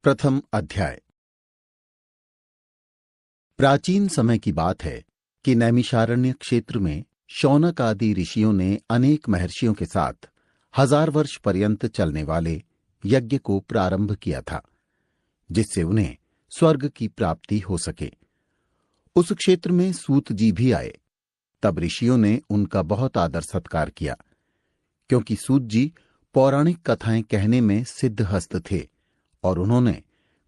प्रथम अध्याय। प्राचीन समय की बात है कि नैमिषारण्य क्षेत्र में शौनक आदि ऋषियों ने अनेक महर्षियों के साथ 1000 वर्ष पर्यंत चलने वाले यज्ञ को प्रारंभ किया था, जिससे उन्हें स्वर्ग की प्राप्ति हो सके। उस क्षेत्र में सूत जी भी आए। तब ऋषियों ने उनका बहुत आदर सत्कार किया, क्योंकि सूत जी पौराणिक कथाएं कहने में सिद्धहस्त थे और उन्होंने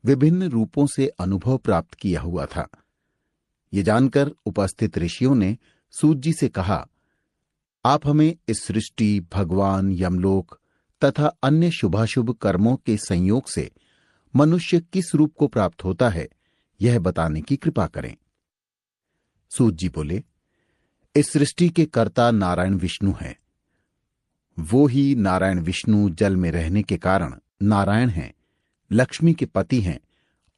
विभिन्न रूपों से अनुभव प्राप्त किया हुआ था। ये जानकर उपस्थित ऋषियों ने सूत जी से कहा, आप हमें इस सृष्टि, भगवान, यमलोक तथा अन्य शुभाशुभ कर्मों के संयोग से मनुष्य किस रूप को प्राप्त होता है, यह बताने की कृपा करें। सूत जी बोले, इस सृष्टि के कर्ता नारायण विष्णु हैं। वो ही नारायण विष्णु जल में रहने के कारण नारायण हैं, लक्ष्मी के पति हैं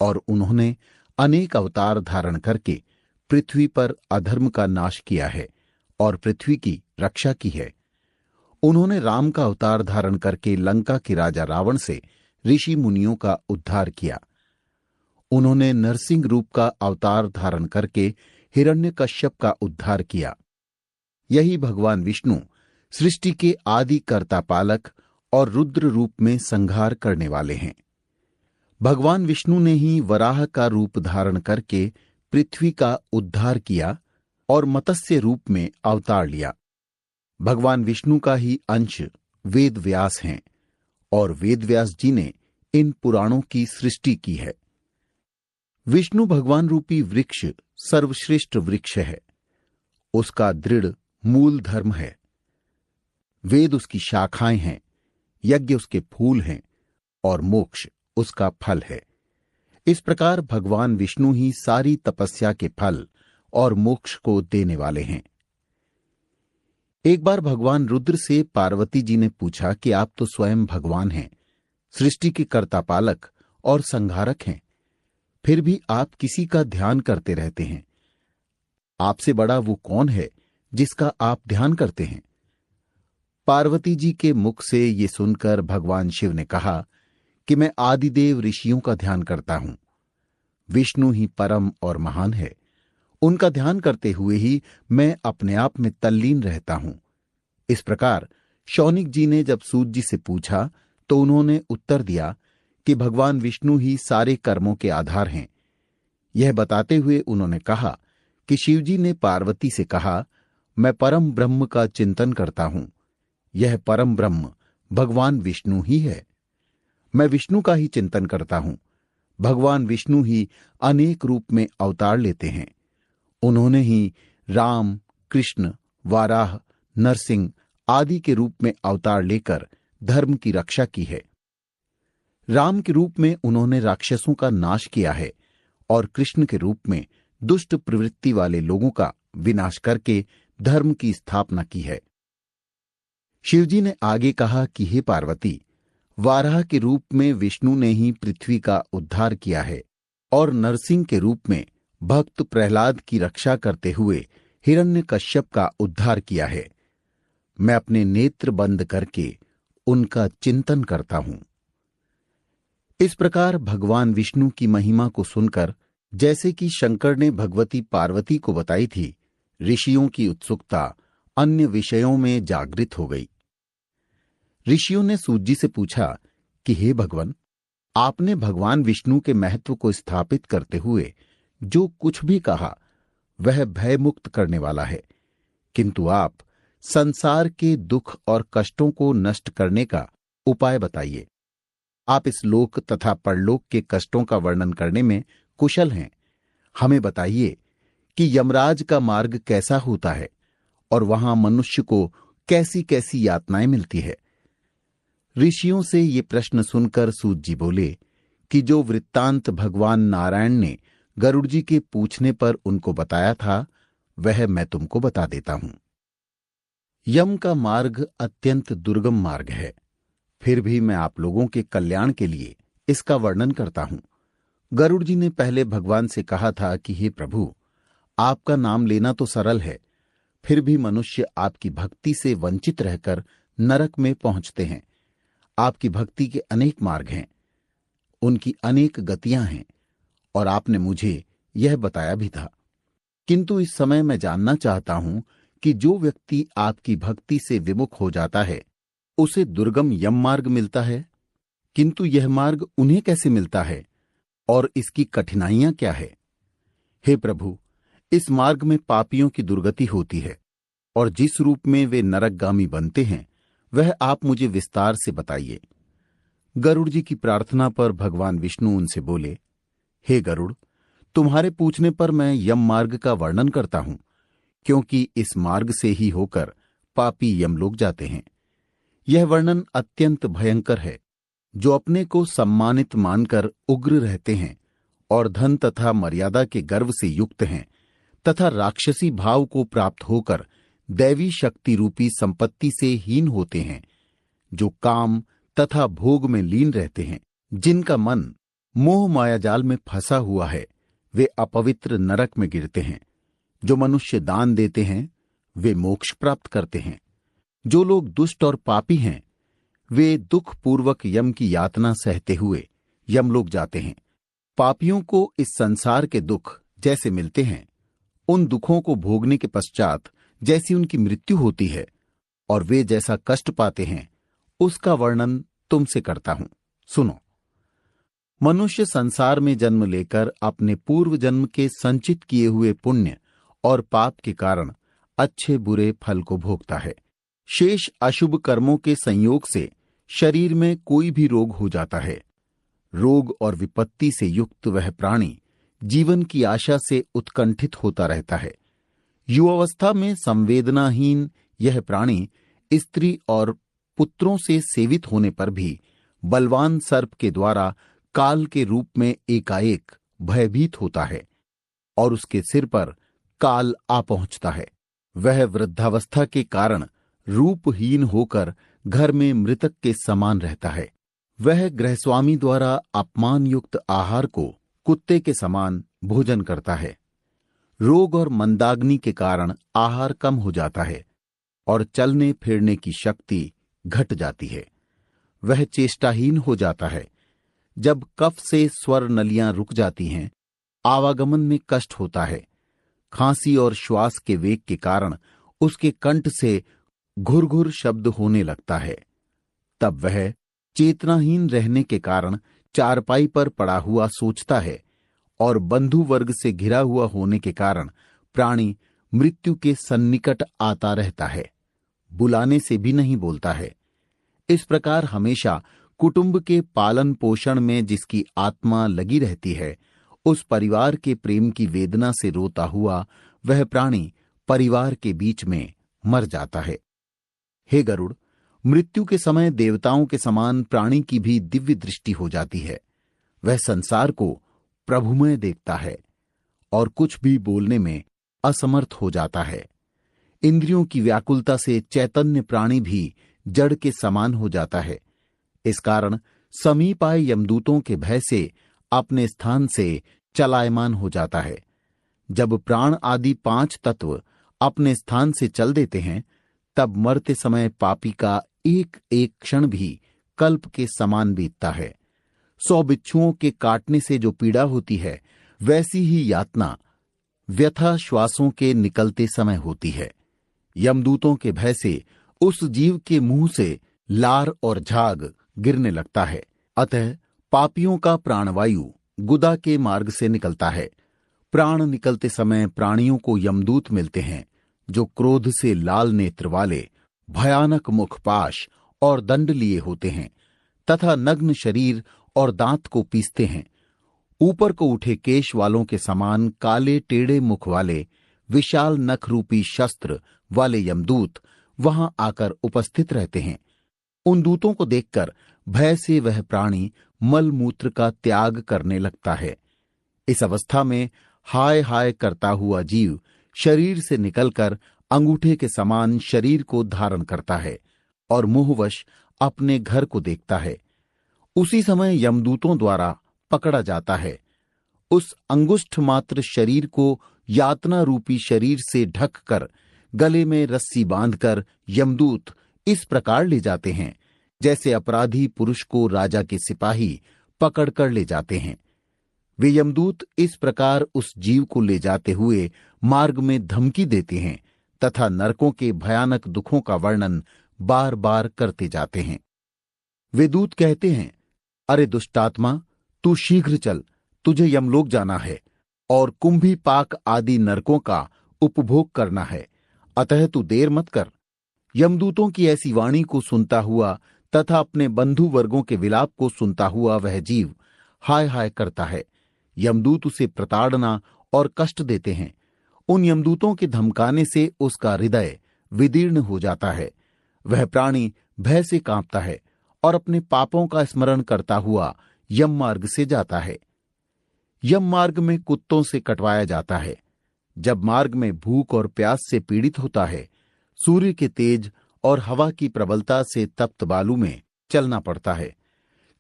और उन्होंने अनेक अवतार धारण करके पृथ्वी पर अधर्म का नाश किया है और पृथ्वी की रक्षा की है। उन्होंने राम का अवतार धारण करके लंका के राजा रावण से ऋषि मुनियों का उद्धार किया। उन्होंने नरसिंह रूप का अवतार धारण करके हिरण्यकश्यप का उद्धार किया। यही भगवान विष्णु सृष्टि के आदि कर्ता पालक और रुद्र रूप में संहार करने वाले हैं। भगवान विष्णु ने ही वराह का रूप धारण करके पृथ्वी का उद्धार किया और मत्स्य रूप में अवतार लिया। भगवान विष्णु का ही अंश वेद व्यास हैं और वेद व्यास जी ने इन पुराणों की सृष्टि की है। विष्णु भगवान रूपी वृक्ष सर्वश्रेष्ठ वृक्ष है। उसका दृढ़ मूल धर्म है। वेद उसकी शाखाएं हैं, यज्ञ उसके फूल हैं और मोक्ष उसका फल है। इस प्रकार भगवान विष्णु ही सारी तपस्या के फल और मोक्ष को देने वाले हैं। एक बार भगवान रुद्र से पार्वती जी ने पूछा कि आप तो स्वयं भगवान हैं, सृष्टि के कर्ता पालक और संहारक हैं, फिर भी आप किसी का ध्यान करते रहते हैं। आपसे बड़ा वो कौन है जिसका आप ध्यान करते हैं? पार्वती जी के मुख से ये सुनकर भगवान शिव ने कहा कि मैं आदिदेव ऋषियों का ध्यान करता हूं। विष्णु ही परम और महान है। उनका ध्यान करते हुए ही मैं अपने आप में तल्लीन रहता हूं। इस प्रकार शौनिक जी ने जब सूत जी से पूछा तो उन्होंने उत्तर दिया कि भगवान विष्णु ही सारे कर्मों के आधार हैं। यह बताते हुए उन्होंने कहा कि शिवजी ने पार्वती से कहा, मैं परम ब्रह्म का चिंतन करता हूं। यह परम ब्रह्म भगवान विष्णु ही है। मैं विष्णु का ही चिंतन करता हूं। भगवान विष्णु ही अनेक रूप में अवतार लेते हैं। उन्होंने ही राम, कृष्ण, वाराह, नरसिंह आदि के रूप में अवतार लेकर धर्म की रक्षा की है। राम के रूप में उन्होंने राक्षसों का नाश किया है और कृष्ण के रूप में दुष्ट प्रवृत्ति वाले लोगों का विनाश करके धर्म की स्थापना की है। शिवजी ने आगे कहा कि हे पार्वती, वाराह के रूप में विष्णु ने ही पृथ्वी का उद्धार किया है और नरसिंह के रूप में भक्त प्रहलाद की रक्षा करते हुए हिरण्यकश्यप का उद्धार किया है। मैं अपने नेत्र बंद करके उनका चिंतन करता हूं। इस प्रकार भगवान विष्णु की महिमा को सुनकर, जैसे कि शंकर ने भगवती पार्वती को बताई थी, ऋषियों की उत्सुकता अन्य विषयों में जागृत हो गई। ऋषियों ने सूत जी से पूछा कि हे भगवान, आपने भगवान विष्णु के महत्व को स्थापित करते हुए जो कुछ भी कहा वह भयमुक्त करने वाला है, किंतु आप संसार के दुख और कष्टों को नष्ट करने का उपाय बताइए। आप इस लोक तथा परलोक के कष्टों का वर्णन करने में कुशल हैं। हमें बताइए कि यमराज का मार्ग कैसा होता है और वहां मनुष्य को कैसी कैसी यातनाएं मिलती है। ऋषियों से ये प्रश्न सुनकर सूत जी बोले कि जो वृत्तांत भगवान नारायण ने गरुड़ जी के पूछने पर उनको बताया था, वह मैं तुमको बता देता हूं। यम का मार्ग अत्यंत दुर्गम मार्ग है, फिर भी मैं आप लोगों के कल्याण के लिए इसका वर्णन करता हूं। गरुड़ जी ने पहले भगवान से कहा था कि हे प्रभु, आपका नाम लेना तो सरल है, फिर भी मनुष्य आपकी भक्ति से वंचित रहकर नरक में पहुंचते हैं। आपकी भक्ति के अनेक मार्ग हैं, उनकी अनेक गतियां हैं और आपने मुझे यह बताया भी था। किंतु इस समय मैं जानना चाहता हूं कि जो व्यक्ति आपकी भक्ति से विमुख हो जाता है उसे दुर्गम यम मार्ग मिलता है, किंतु यह मार्ग उन्हें कैसे मिलता है और इसकी कठिनाइयां क्या है? हे प्रभु, इस मार्ग में पापियों की दुर्गति होती है और जिस रूप में वे नरकगामी बनते हैं वह आप मुझे विस्तार से बताइए। गरुड़ जी की प्रार्थना पर भगवान विष्णु उनसे बोले, हे गरुड़, तुम्हारे पूछने पर मैं यम मार्ग का वर्णन करता हूं, क्योंकि इस मार्ग से ही होकर पापी यमलोक जाते हैं। यह वर्णन अत्यंत भयंकर है। जो अपने को सम्मानित मानकर उग्र रहते हैं और धन तथा मर्यादा के गर्व से युक्त हैं तथा राक्षसी भाव को प्राप्त होकर दैवी शक्ति रूपी संपत्ति से हीन होते हैं, जो काम तथा भोग में लीन रहते हैं, जिनका मन मोह मायाजाल में फंसा हुआ है, वे अपवित्र नरक में गिरते हैं। जो मनुष्य दान देते हैं वे मोक्ष प्राप्त करते हैं। जो लोग दुष्ट और पापी हैं वे दुख पूर्वक यम की यातना सहते हुए यमलोक जाते हैं। पापियों को इस संसार के दुख जैसे मिलते हैं, उन दुखों को भोगने के पश्चात जैसी उनकी मृत्यु होती है और वे जैसा कष्ट पाते हैं, उसका वर्णन तुमसे करता हूं। सुनो। मनुष्य संसार में जन्म लेकर अपने पूर्व जन्म के संचित किए हुए पुण्य और पाप के कारण अच्छे बुरे फल को भोगता है। शेष अशुभ कर्मों के संयोग से शरीर में कोई भी रोग हो जाता है। रोग और विपत्ति से युक्त वह प्राणी जीवन की आशा से उत्कंठित होता रहता है। युवावस्था में संवेदनाहीन यह प्राणी स्त्री और पुत्रों से सेवित होने पर भी बलवान सर्प के द्वारा काल के रूप में एकाएक भयभीत होता है और उसके सिर पर काल आ पहुंचता है। वह वृद्धावस्था के कारण रूपहीन होकर घर में मृतक के समान रहता है। वह गृहस्वामी द्वारा अपमान युक्त आहार को कुत्ते के समान भोजन करता है। रोग और मंदाग्नि के कारण आहार कम हो जाता है और चलने फिरने की शक्ति घट जाती है। वह चेष्टाहीन हो जाता है। जब कफ से स्वर नलियां रुक जाती हैं, आवागमन में कष्ट होता है। खांसी और श्वास के वेग के कारण उसके कंठ से घुरघुर शब्द होने लगता है। तब वह चेतनाहीन रहने के कारण चारपाई पर पड़ा हुआ सोचता है और बंधु वर्ग से घिरा हुआ होने के कारण प्राणी मृत्यु के सन्निकट आता रहता है, बुलाने से भी नहीं बोलता है। इस प्रकार हमेशा कुटुंब के पालन पोषण में जिसकी आत्मा लगी रहती है, उस परिवार के प्रेम की वेदना से रोता हुआ वह प्राणी परिवार के बीच में मर जाता है। हे गरुड़, मृत्यु के समय देवताओं के समान प्राणी की भी दिव्य दृष्टि हो जाती है। वह संसार को प्रभुमय देखता है और कुछ भी बोलने में असमर्थ हो जाता है। इंद्रियों की व्याकुलता से चैतन्य प्राणी भी जड़ के समान हो जाता है। इस कारण समीप आए यमदूतों के भय से अपने स्थान से चलायमान हो जाता है। जब प्राण आदि 5 तत्व अपने स्थान से चल देते हैं, तब मरते समय पापी का एक एक क्षण भी कल्प के समान बीतता है। 100 बिच्छुओं के काटने से जो पीड़ा होती है, वैसी ही यातना व्यथा श्वासों के निकलते समय होती है। यमदूतों के भय से उस जीव के मुंह से लार और झाग गिरने लगता है। अतः पापियों का प्राणवायु गुदा के मार्ग से निकलता है। प्राण निकलते समय प्राणियों को यमदूत मिलते हैं, जो क्रोध से लाल नेत्र वाले, भयानक मुखपाश और दंड लिए होते हैं तथा नग्न शरीर और दांत को पीसते हैं। ऊपर को उठे केश वालों के समान काले टेढ़े मुख वाले विशाल नख रूपी शस्त्र वाले यमदूत वहां आकर उपस्थित रहते हैं। उन दूतों को देखकर भय से वह प्राणी मल मूत्र का त्याग करने लगता है। इस अवस्था में हाय हाय करता हुआ जीव शरीर से निकलकर अंगूठे के समान शरीर को धारण करता है और मोहवश अपने घर को देखता है। उसी समय यमदूतों द्वारा पकड़ा जाता है। उस अंगुष्ठ मात्र शरीर को यातना रूपी शरीर से ढककर गले में रस्सी बांधकर यमदूत इस प्रकार ले जाते हैं, जैसे अपराधी पुरुष को राजा के सिपाही पकड़कर ले जाते हैं। वे यमदूत इस प्रकार उस जीव को ले जाते हुए मार्ग में धमकी देते हैं तथा नरकों के भयानक दुखों का वर्णन बार बार करते जाते हैं। वे दूत कहते हैं, अरे दुष्टात्मा, तू शीघ्र चल, तुझे यमलोक जाना है और कुंभी पाक आदि नरकों का उपभोग करना है, अतः तू देर मत कर। यमदूतों की ऐसी वाणी को सुनता हुआ तथा अपने बंधु वर्गों के विलाप को सुनता हुआ वह जीव हाय हाय करता है। यमदूत उसे प्रताड़ना और कष्ट देते हैं। उन यमदूतों के धमकाने से उसका हृदय विदीर्ण हो जाता है। वह प्राणी भय से कांपता है और अपने पापों का स्मरण करता हुआ यम मार्ग से जाता है। यम मार्ग में कुत्तों से कटवाया जाता है। जब मार्ग में भूख और प्यास से पीड़ित होता है, सूर्य के तेज और हवा की प्रबलता से तप्त बालू में चलना पड़ता है।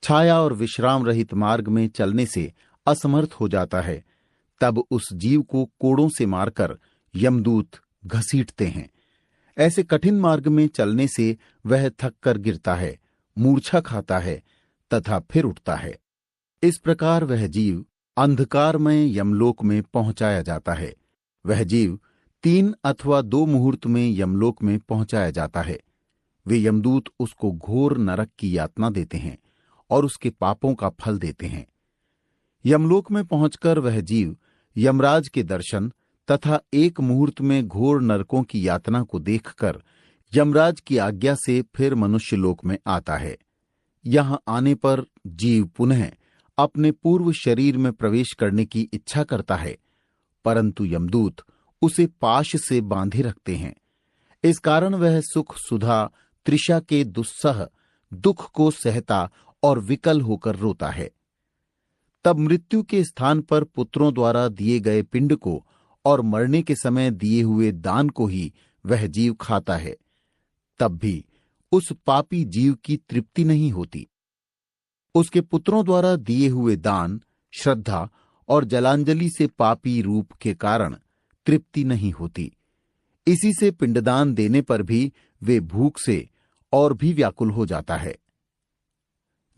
छाया और विश्राम रहित मार्ग में चलने से असमर्थ हो जाता है, तब उस जीव को कोड़ों से मारकर यमदूत घसीटते हैं। ऐसे कठिन मार्ग में चलने से वह थक कर गिरता है, मूर्छा खाता है तथा फिर उठता है। इस प्रकार वह जीव अंधकारमय यमलोक में पहुंचाया जाता है। वह जीव 3 अथवा 2 मुहूर्त में यमलोक में पहुंचाया जाता है। वे यमदूत उसको घोर नरक की यातना देते हैं और उसके पापों का फल देते हैं। यमलोक में पहुंचकर वह जीव यमराज के दर्शन तथा 1 मुहूर्त में घोर नरकों की यातना को देखकर यमराज की आज्ञा से फिर मनुष्य लोक में आता है। यहां आने पर जीव पुनः अपने पूर्व शरीर में प्रवेश करने की इच्छा करता है, परंतु यमदूत उसे पाश से बांधे रखते हैं। इस कारण वह सुख सुधा तृषा के दुस्सह दुख को सहता और विकल होकर रोता है। तब मृत्यु के स्थान पर पुत्रों द्वारा दिए गए पिंड को और मरने के समय दिए हुए दान को ही वह जीव खाता है। तब भी उस पापी जीव की तृप्ति नहीं होती। उसके पुत्रों द्वारा दिए हुए दान, श्रद्धा और जलांजलि से पापी रूप के कारण तृप्ति नहीं होती। इसी से पिंडदान देने पर भी वे भूख से और भी व्याकुल हो जाता है।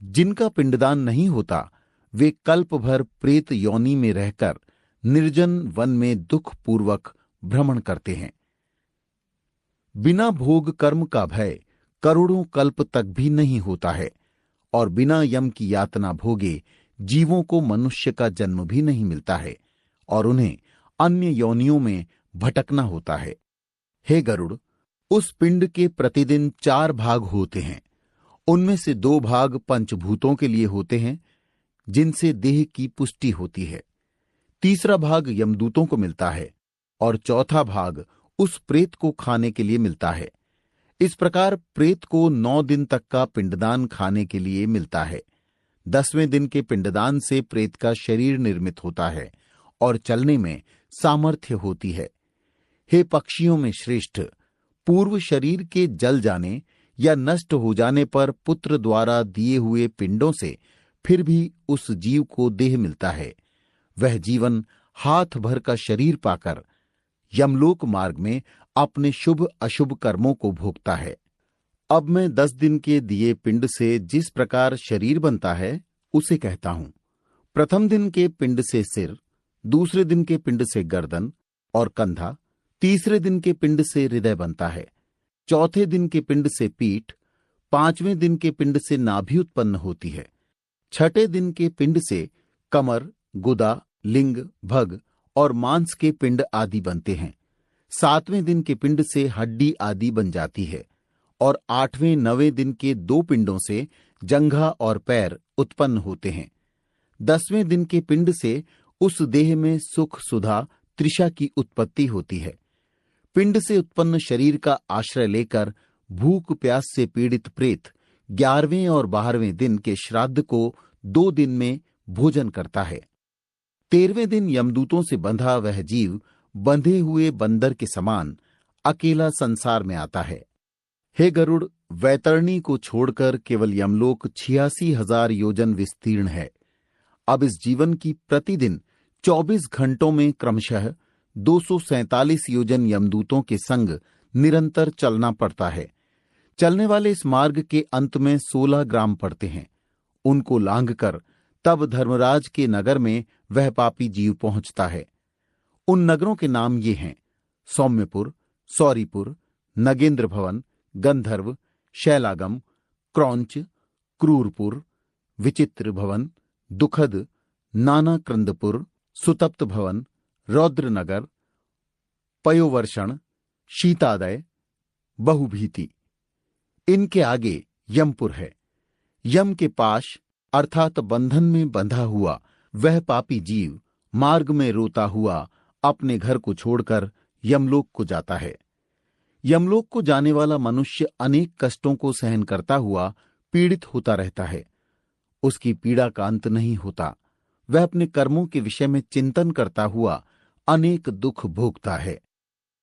जिनका पिंडदान नहीं होता, वे कल्प भर प्रेत योनि में रहकर निर्जन वन में दुख पूर्वक भ्रमण करते हैं। बिना भोग कर्म का भय करोड़ों कल्प तक भी नहीं होता है और बिना यम की यातना भोगे जीवों को मनुष्य का जन्म भी नहीं मिलता है और उन्हें अन्य योनियों में भटकना होता है। हे गरुड़, उस पिंड के प्रतिदिन 4 भाग होते हैं। उनमें से 2 भाग पंचभूतों के लिए होते हैं, जिनसे देह की पुष्टि होती है। तीसरा भाग यमदूतों को मिलता है और चौथा भाग उस प्रेत को खाने के लिए मिलता है। इस प्रकार प्रेत को 9 दिन तक का पिंडदान खाने के लिए मिलता है। 10वें दिन के पिंडदान से प्रेत का शरीर निर्मित होता है और चलने में सामर्थ्य होती है। हे पक्षियों में श्रेष्ठ, पूर्व शरीर के जल जाने या नष्ट हो जाने पर पुत्र द्वारा दिए हुए पिंडों से फिर भी उस जीव को देह मिलता है। वह जीवन हाथ भर का शरीर पाकर यमलोक मार्ग में अपने शुभ अशुभ कर्मों को भोगता है। अब मैं 10 दिन के दिए पिंड से जिस प्रकार शरीर बनता है उसे कहता हूं। प्रथम दिन के पिंड से सिर, दूसरे दिन के पिंड से गर्दन और कंधा, तीसरे दिन के पिंड से हृदय बनता है, चौथे दिन के पिंड से पीठ, 5वें दिन के पिंड से नाभि उत्पन्न होती है, 6ठे दिन के पिंड से कमर, गुदा, लिंग, भग और मांस के पिंड आदि बनते हैं, 7वें दिन के पिंड से हड्डी आदि बन जाती है और 8वें 9वें दिन के 2 पिंडों से जंघा और पैर उत्पन्न होते हैं। 10वें दिन के पिंड से उस देह में सुख सुधा तृषा की उत्पत्ति होती है। पिंड से उत्पन्न शरीर का आश्रय लेकर भूख प्यास से पीड़ित प्रेत 11वें और 12वें दिन के श्राद्ध को 2 दिन में भोजन करता है। 13वें दिन यमदूतों से बंधा वह जीव बंधे हुए बंदर के समान अकेला संसार में आता है। हे गरुड़, वैतरणी को छोड़कर केवल यमलोक 86,000 योजन विस्तीर्ण है। अब इस जीवन की प्रतिदिन 24 घंटों में क्रमशः 247 योजन यमदूतों के संग निरंतर चलना पड़ता है। चलने वाले इस मार्ग के अंत में 16 ग्राम पड़ते हैं। उनको लांघकर तब धर्मराज के नगर में वह पापी जीव पहुंचता है। उन नगरों के नाम ये हैं: सौम्यपुर, सौरीपुर, नगेंद्र भवन, गंधर्व, शैलागम, क्रौंच, क्रूरपुर, विचित्र भवन, दुखद, नाना क्रंदपुर, सुतप्त भवन, रौद्रनगर, पयोवर्षण, शीतादय, बहुभीति। इनके आगे यमपुर है। यम के पाश अर्थात बंधन में बंधा हुआ वह पापी जीव मार्ग में रोता हुआ अपने घर को छोड़कर यमलोक को जाता है। यमलोक को जाने वाला मनुष्य अनेक कष्टों को सहन करता हुआ पीड़ित होता रहता है। उसकी पीड़ा का अंत नहीं होता। वह अपने कर्मों के विषय में चिंतन करता हुआ अनेक दुख भोगता है।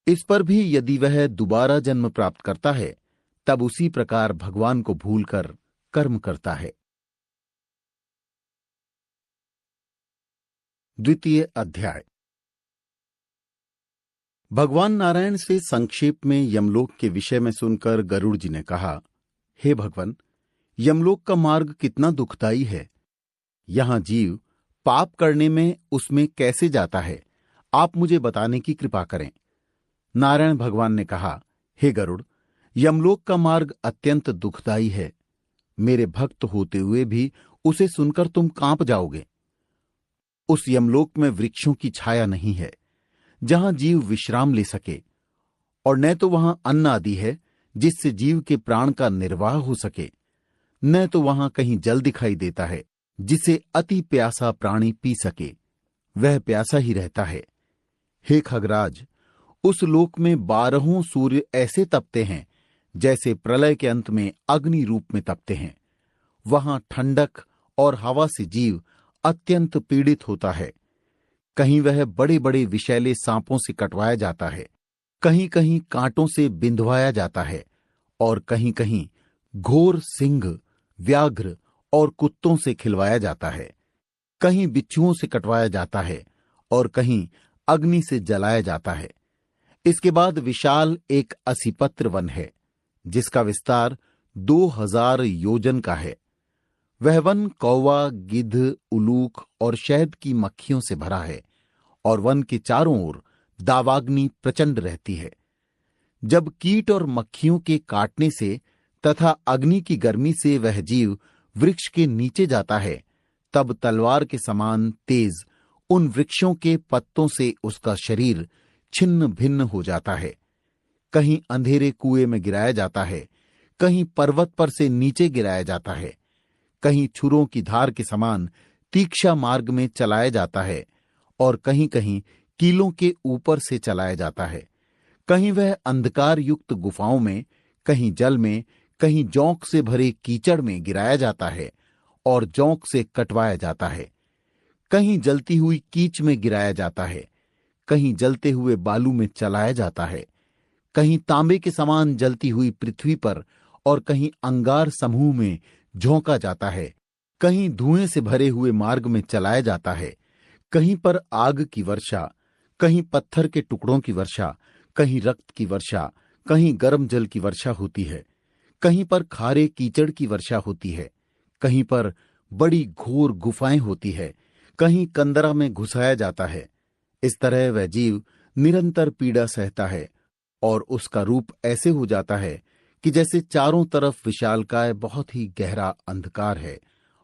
इस पर भी यदि वह दोबारा जन्म प्राप्त करता है, तब उसी प्रकार भगवान को भूलकर कर्म करता है। द्वितीय अध्याय। भगवान नारायण से संक्षेप में यमलोक के विषय में सुनकर गरुड़ जी ने कहा, हे भगवान, यमलोक का मार्ग कितना दुखदाई है। यहां जीव पाप करने में उसमें कैसे जाता है, आप मुझे बताने की कृपा करें। नारायण भगवान ने कहा, हे गरुड़, यमलोक का मार्ग अत्यंत दुखदाई है। मेरे भक्त होते हुए भी उसे सुनकर तुम कांप जाओगे। उस यमलोक में वृक्षों की छाया नहीं है जहां जीव विश्राम ले सके, और न तो वहां अन्न आदि है जिससे जीव के प्राण का निर्वाह हो सके, न तो वहां कहीं जल दिखाई देता है जिसे अति प्यासा प्राणी पी सके। वह प्यासा ही रहता है। हे खगराज, उस लोक में 12 सूर्य ऐसे तपते हैं जैसे प्रलय के अंत में अग्नि रूप में तपते हैं। वहां ठंडक और हवा से जीव अत्यंत पीड़ित होता है। कहीं वह बड़े बड़े विषैले सांपों से कटवाया जाता है, कहीं कहीं कांटों से बिंधवाया जाता है, और कहीं कहीं घोर सिंह, व्याघ्र और कुत्तों से खिलवाया जाता है। कहीं बिच्छुओं से कटवाया जाता है और कहीं अग्नि से जलाया जाता है। इसके बाद विशाल एक असीपत्र वन है जिसका विस्तार 2000 योजन का है। वह वन कौवा, गिद्ध, उलूक और शहद की मक्खियों से भरा है, और वन के चारों ओर दावाग्नि प्रचंड रहती है। जब कीट और मक्खियों के काटने से तथा अग्नि की गर्मी से वह जीव वृक्ष के नीचे जाता है, तब तलवार के समान तेज उन वृक्षों के पत्तों से उसका शरीर छिन्न भिन्न हो जाता है। कहीं अंधेरे कुएं में गिराया जाता है, कहीं पर्वत पर से नीचे गिराया जाता है, कहीं छुरों की धार के समान तीक्ष्ण मार्ग में चलाया जाता है, और कहीं कहीं कीलों के ऊपर से चलाया जाता है। कहीं वह अंधकार युक्त गुफाओं में, कहीं जल में, कहीं जौंक से भरे कीचड़ में गिराया जाता है और जौंक से कटवाया जाता है। कहीं जलती हुई कीच में गिराया जाता है, कहीं जलते हुए बालू में चलाया जाता है, कहीं तांबे के समान जलती हुई पृथ्वी पर और कहीं अंगार समूह में झोंका जाता है, कहीं धुएं से भरे हुए मार्ग में चलाया जाता है, कहीं पर आग की वर्षा, कहीं पत्थर के टुकड़ों की वर्षा, कहीं रक्त की वर्षा, कहीं गर्म जल की वर्षा होती है, कहीं पर खारे कीचड़ की वर्षा होती है, कहीं पर बड़ी घोर गुफाएं होती है, कहीं कंदरा में घुसाया जाता है। इस तरह वह जीव निरंतर पीड़ा सहता है, और उसका रूप ऐसे हो जाता है कि जैसे चारों तरफ विशालकाय बहुत ही गहरा अंधकार है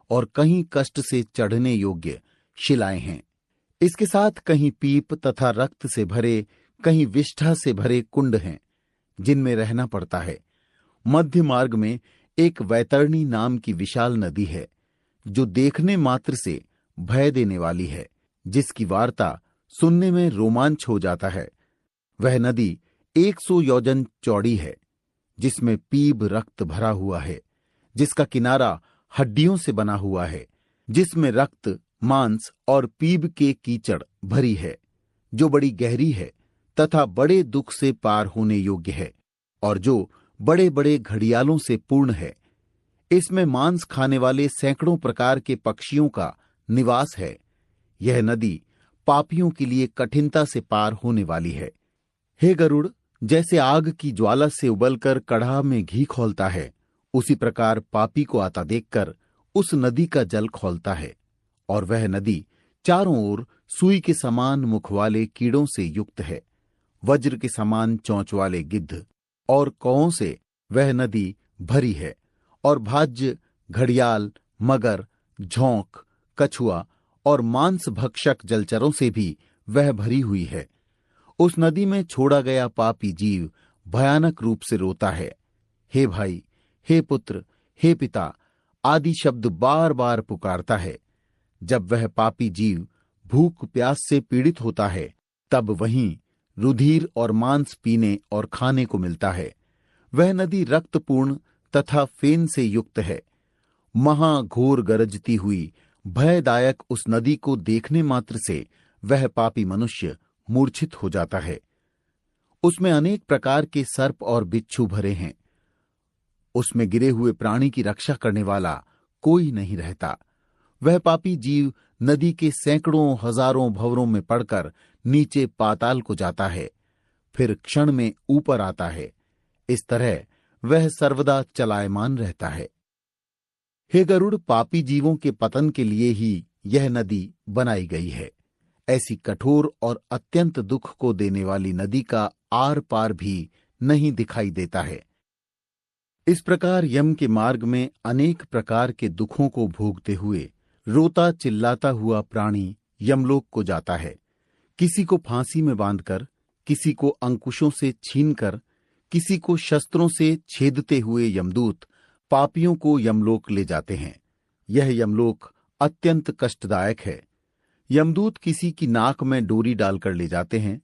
और कहीं कष्ट से चढ़ने योग्य शिलाएं हैं। इसके साथ कहीं पीप तथा रक्त से भरे, कहीं विष्ठा से भरे कुंड हैं जिनमें रहना पड़ता है। मध्य मार्ग में एक वैतरणी नाम की विशाल नदी है जो देखने मात्र से भय देने वाली है, जिसकी वार्ता सुनने में रोमांच हो जाता है। वह नदी 100 योजन चौड़ी है, जिसमें पीब रक्त भरा हुआ है, जिसका किनारा हड्डियों से बना हुआ है, जिसमें रक्त, मांस और पीब के कीचड़ भरी है, जो बड़ी गहरी है तथा बड़े दुख से पार होने योग्य है, और जो बड़े बड़े घड़ियालों से पूर्ण है। इसमें मांस खाने वाले सैकड़ों प्रकार के पक्षियों का निवास है। यह नदी पापियों के लिए कठिनता से पार होने वाली है। हे गरुड़, जैसे आग की ज्वाला से उबलकर कढ़ा में घी खौलता है, उसी प्रकार पापी को आता देखकर उस नदी का जल खौलता है, और वह नदी चारों ओर सुई के समान मुख वाले कीड़ों से युक्त है। वज्र के समान चोंच वाले गिद्ध और कौओं से वह नदी भरी है, और भाज्य, घड़ियाल, मगर, झोंक, कछुआ और मांस भक्षक जलचरों से भी वह भरी हुई है। उस नदी में छोड़ा गया पापी जीव भयानक रूप से रोता है। हे भाई, हे पुत्र, हे पिता आदि शब्द बार बार पुकारता है। जब वह पापी जीव भूख प्यास से पीड़ित होता है, तब वहीं रुधिर और मांस पीने और खाने को मिलता है। वह नदी रक्तपूर्ण तथा फेन से युक्त है। महाघोर गरजती हुई भयदायक उस नदी को देखने मात्र से वह पापी मनुष्य मूर्छित हो जाता है। उसमें अनेक प्रकार के सर्प और बिच्छू भरे हैं। उसमें गिरे हुए प्राणी की रक्षा करने वाला कोई नहीं रहता। वह पापी जीव नदी के सैकड़ों हजारों भंवरों में पड़कर नीचे पाताल को जाता है, फिर क्षण में ऊपर आता है। इस तरह वह सर्वदा चलायमान रहता है। हे गरुड़, पापी जीवों के पतन के लिए ही यह नदी बनाई गई है। ऐसी कठोर और अत्यंत दुख को देने वाली नदी का आर पार भी नहीं दिखाई देता है। इस प्रकार यम के मार्ग में अनेक प्रकार के दुखों को भोगते हुए रोता चिल्लाता हुआ प्राणी यमलोक को जाता है। किसी को फांसी में बांधकर, किसी को अंकुशों से छीनकर, किसी को शस्त्रों से छेदते हुए यमदूत पापियों को यमलोक ले जाते हैं। यह यमलोक अत्यंत कष्टदायक है। यमदूत किसी की नाक में डोरी डालकर ले जाते हैं,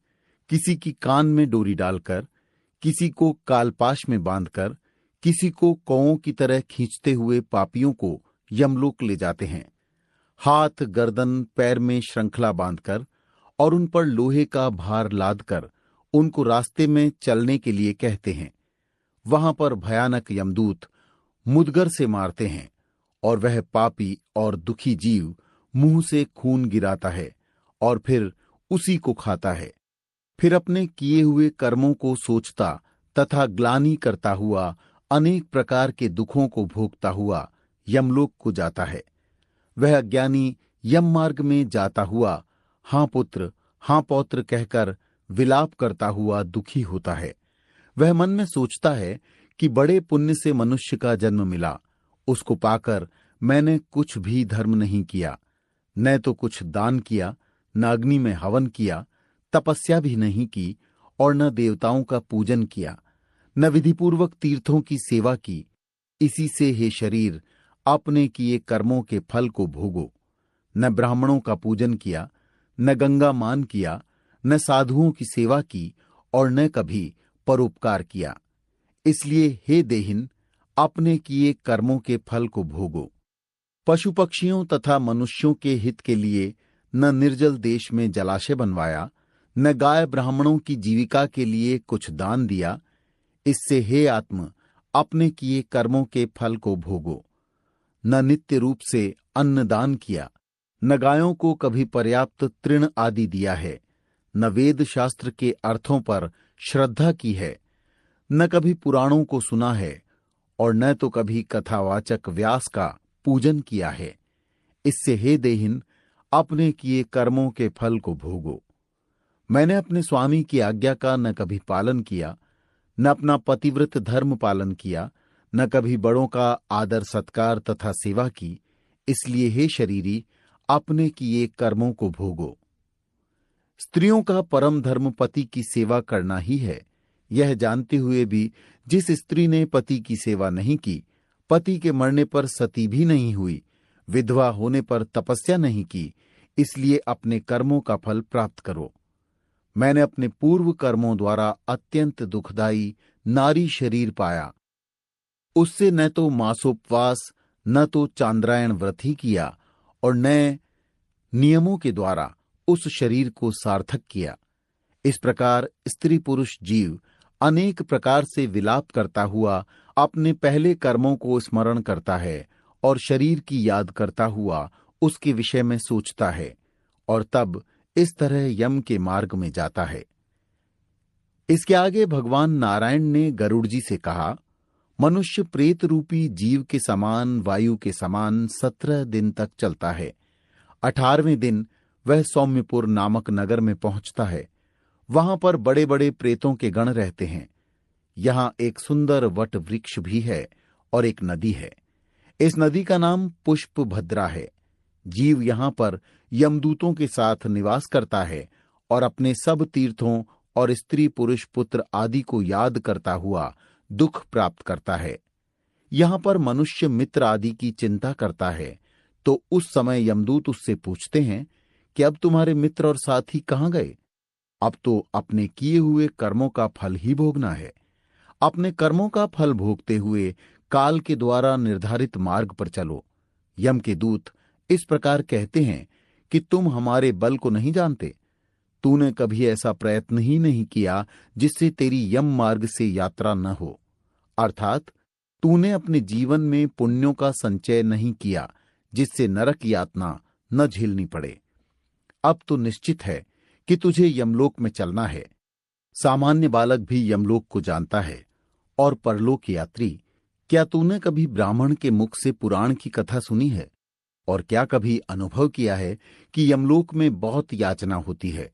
किसी की कान में डोरी डालकर, किसी को कालपाश में बांधकर, किसी को कौओं की तरह खींचते हुए पापियों को यमलोक ले जाते हैं। हाथ, गर्दन, पैर में श्रृंखला बांधकर और उन पर लोहे का भार लादकर उनको रास्ते में चलने के लिए कहते हैं। वहां पर भयानक यमदूत मुदगर से मारते हैं और वह पापी और दुखी जीव मुंह से खून गिराता है और फिर उसी को खाता है। फिर अपने किए हुए कर्मों को सोचता तथा ग्लानि करता हुआ अनेक प्रकार के दुखों को भोगता हुआ यमलोक को जाता है। वह अज्ञानी यम मार्ग में जाता हुआ हाँ पुत्र, हाँ पौत्र कहकर विलाप करता हुआ दुखी होता है। वह मन में सोचता है कि बड़े पुण्य से मनुष्य का जन्म मिला, उसको पाकर मैंने कुछ भी धर्म नहीं किया, न तो कुछ दान किया, न अग्नि में हवन किया, तपस्या भी नहीं की और न देवताओं का पूजन किया, न विधिपूर्वक तीर्थों की सेवा की। इसी से हे शरीर अपने किए कर्मों के फल को भोगो। न ब्राह्मणों का पूजन किया, न गंगा मान किया, न साधुओं की सेवा की और न कभी परोपकार किया। इसलिए हे देहिन, अपने किए कर्मों के फल को भोगो। पशु पक्षियों तथा मनुष्यों के हित के लिए न निर्जल देश में जलाशय बनवाया, न गाय ब्राह्मणों की जीविका के लिए कुछ दान दिया। इससे हे आत्म, अपने किए कर्मों के फल को भोगो। न नित्य रूप से अन्न दान किया, न गायों को कभी पर्याप्त तृण आदि दिया है, न वेद शास्त्र के अर्थों पर श्रद्धा की है, न कभी पुराणों को सुना है और न तो कभी कथावाचक व्यास का पूजन किया है। इससे हे देहिन, अपने किए कर्मों के फल को भोगो। मैंने अपने स्वामी की आज्ञा का न कभी पालन किया, न अपना पतिव्रत धर्म पालन किया, न कभी बड़ों का आदर सत्कार तथा सेवा की। इसलिए हे शरीरी, अपने किए कर्मों को भोगो। स्त्रियों का परम धर्म पति की सेवा करना ही है। यह जानते हुए भी जिस स्त्री ने पति की सेवा नहीं की, पति के मरने पर सती भी नहीं हुई, विधवा होने पर तपस्या नहीं की, इसलिए अपने कर्मों का फल प्राप्त करो। मैंने अपने पूर्व कर्मों द्वारा अत्यंत दुखदायी नारी शरीर पाया। उससे न तो मासोपवास, न तो चांद्रायण व्रत ही किया और न नियमों के द्वारा उस शरीर को सार्थक किया। इस प्रकार स्त्री पुरुष जीव अनेक प्रकार से विलाप करता हुआ अपने पहले कर्मों को स्मरण करता है और शरीर की याद करता हुआ उसके विषय में सोचता है और तब इस तरह यम के मार्ग में जाता है। इसके आगे भगवान नारायण ने गरुड़ जी से कहा, मनुष्य प्रेत रूपी जीव के समान वायु के समान 17 दिन तक चलता है। 18वें दिन वह सौम्यपुर नामक नगर में पहुंचता है। वहां पर बड़े बड़े प्रेतों के गण रहते हैं। यहां एक सुंदर वट वृक्ष भी है और एक नदी है। इस नदी का नाम पुष्प भद्रा है। जीव यहां पर यमदूतों के साथ निवास करता है और अपने सब तीर्थों और स्त्री पुरुष पुत्र आदि को याद करता हुआ दुख प्राप्त करता है। यहां पर मनुष्य मित्र आदि की चिंता करता है तो उस समय यमदूत उससे पूछते हैं कि अब तुम्हारे मित्र और साथी कहां गए? अब तो अपने किए हुए कर्मों का फल ही भोगना है। अपने कर्मों का फल भोगते हुए काल के द्वारा निर्धारित मार्ग पर चलो। यम के दूत इस प्रकार कहते हैं कि तुम हमारे बल को नहीं जानते। तूने कभी ऐसा प्रयत्न ही नहीं किया जिससे तेरी यम मार्ग से यात्रा न हो, अर्थात तूने अपने जीवन में पुण्यों का संचय नहीं किया जिससे नरक यातना न झेलनी पड़े। अब तो निश्चित है कि तुझे यमलोक में चलना है। सामान्य बालक भी यमलोक को जानता है। और परलोक यात्री, क्या तूने कभी ब्राह्मण के मुख से पुराण की कथा सुनी है? और क्या कभी अनुभव किया है कि यमलोक में बहुत याचना होती है?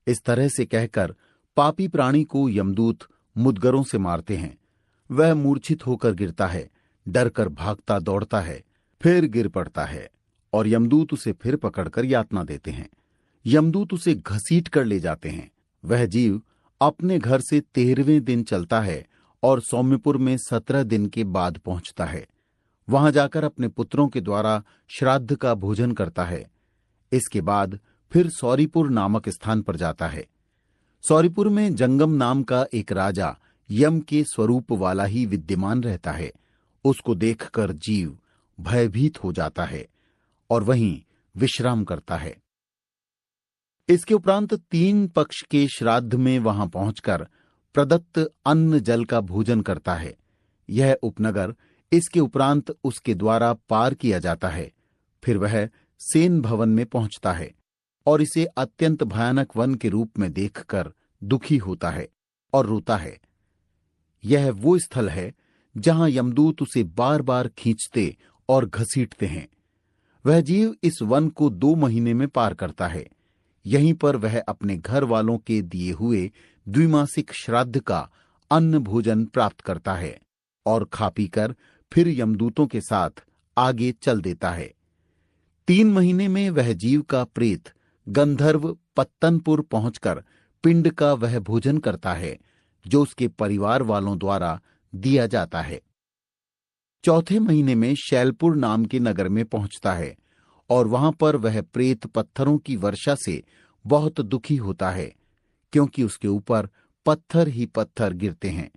इस तरह से कहकर पापी प्राणी को यमदूत मुदगरों से मारते हैं। वह मूर्छित होकर गिरता है, डरकर भागता दौड़ता है, फिर गिर पड़ता है और यमदूत उसे फिर पकड़कर यातना देते हैं। यमदूत उसे घसीट कर ले जाते हैं। वह जीव अपने घर से 13वें दिन चलता है और सौम्यपुर में 17 दिन के बाद पहुंचता है। वहां जाकर अपने पुत्रों के द्वारा श्राद्ध का भोजन करता है। इसके बाद फिर सौरीपुर नामक स्थान पर जाता है। सौरीपुर में जंगम नाम का एक राजा यम के स्वरूप वाला ही विद्यमान रहता है। उसको देखकर जीव भयभीत हो जाता है और वहीं विश्राम करता है। इसके उपरांत 3 पक्ष के श्राद्ध में वहां पहुंचकर प्रदत्त अन्न जल का भोजन करता है। यह उपनगर इसके उपरांत उसके द्वारा पार किया जाता है। फिर वह सेन भवन में पहुंचता है और इसे अत्यंत भयानक वन के रूप में देखकर दुखी होता है और रोता है। यह वो स्थल है जहां यमदूत उसे बार बार खींचते और घसीटते हैं। वह जीव इस वन को 2 महीने में पार करता है। यहीं पर वह अपने घर वालों के दिए हुए द्विमासिक श्राद्ध का अन्न भोजन प्राप्त करता है और खा पीकर फिर यमदूतों के साथ आगे चल देता है। 3 महीने में वह जीव का प्रेत गंधर्व पत्तनपुर पहुंचकर पिंड का वह भोजन करता है जो उसके परिवार वालों द्वारा दिया जाता है। 4थे महीने में शैलपुर नाम के नगर में पहुंचता है और वहां पर वह प्रेत पत्थरों की वर्षा से बहुत दुखी होता है, क्योंकि उसके ऊपर पत्थर ही पत्थर गिरते हैं।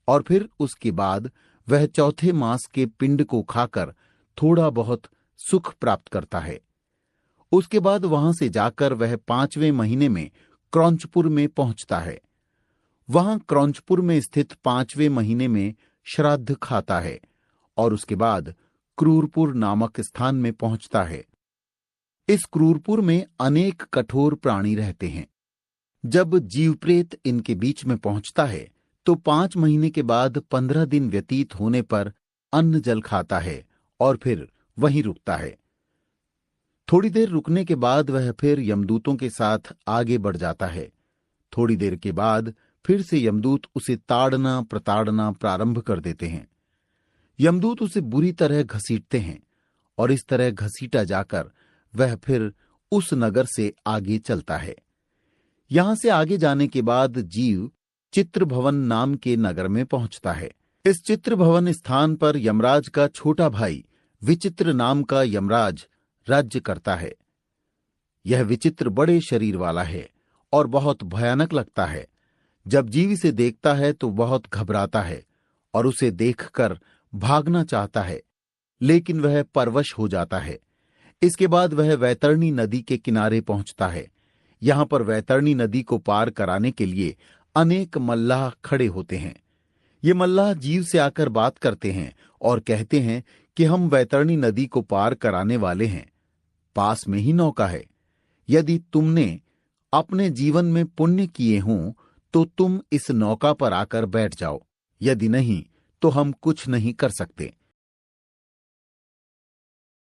और फिर उसके बाद वह 4थे मास के पिंड को खाकर थोड़ा बहुत सुख प्राप्त करता है। उसके बाद वहां से जाकर वह 5वें महीने में क्रौंचपुर में पहुंचता है। वहां क्रौंचपुर में स्थित 5वें महीने में श्राद्ध खाता है और उसके बाद क्रूरपुर नामक स्थान में पहुंचता है। इस क्रूरपुर में अनेक कठोर प्राणी रहते हैं। जब जीवप्रेत इनके बीच में पहुंचता है तो 5 महीने के बाद 15 दिन व्यतीत होने पर अन्न जल खाता है और फिर वहीं रुकता है। थोड़ी देर रुकने के बाद वह फिर यमदूतों के साथ आगे बढ़ जाता है। थोड़ी देर के बाद फिर से यमदूत उसे ताड़ना प्रताड़ना प्रारंभ कर देते हैं। यमदूत उसे बुरी तरह घसीटते हैं और इस तरह घसीटा जाकर वह फिर उस नगर से आगे चलता है। यहां से आगे जाने के बाद जीव चित्रभवन नाम के नगर में पहुंचता है। इस चित्रभवन स्थान पर यमराज का छोटा भाई विचित्र नाम का यमराज राज्य करता है। यह विचित्र बड़े शरीर वाला है और बहुत भयानक लगता है। जब जीव इसे देखता है तो बहुत घबराता है और उसे देखकर भागना चाहता है, लेकिन वह परवश हो जाता है। इसके बाद वह वैतरणी नदी के किनारे पहुंचता है। यहां पर वैतरणी नदी को पार कराने के लिए अनेक मल्लाह खड़े होते हैं। ये मल्लाह जीव से आकर बात करते हैं और कहते हैं कि हम वैतरणी नदी को पार कराने वाले हैं। पास में ही नौका है। यदि तुमने अपने जीवन में पुण्य किए हों तो तुम इस नौका पर आकर बैठ जाओ, यदि नहीं तो हम कुछ नहीं कर सकते।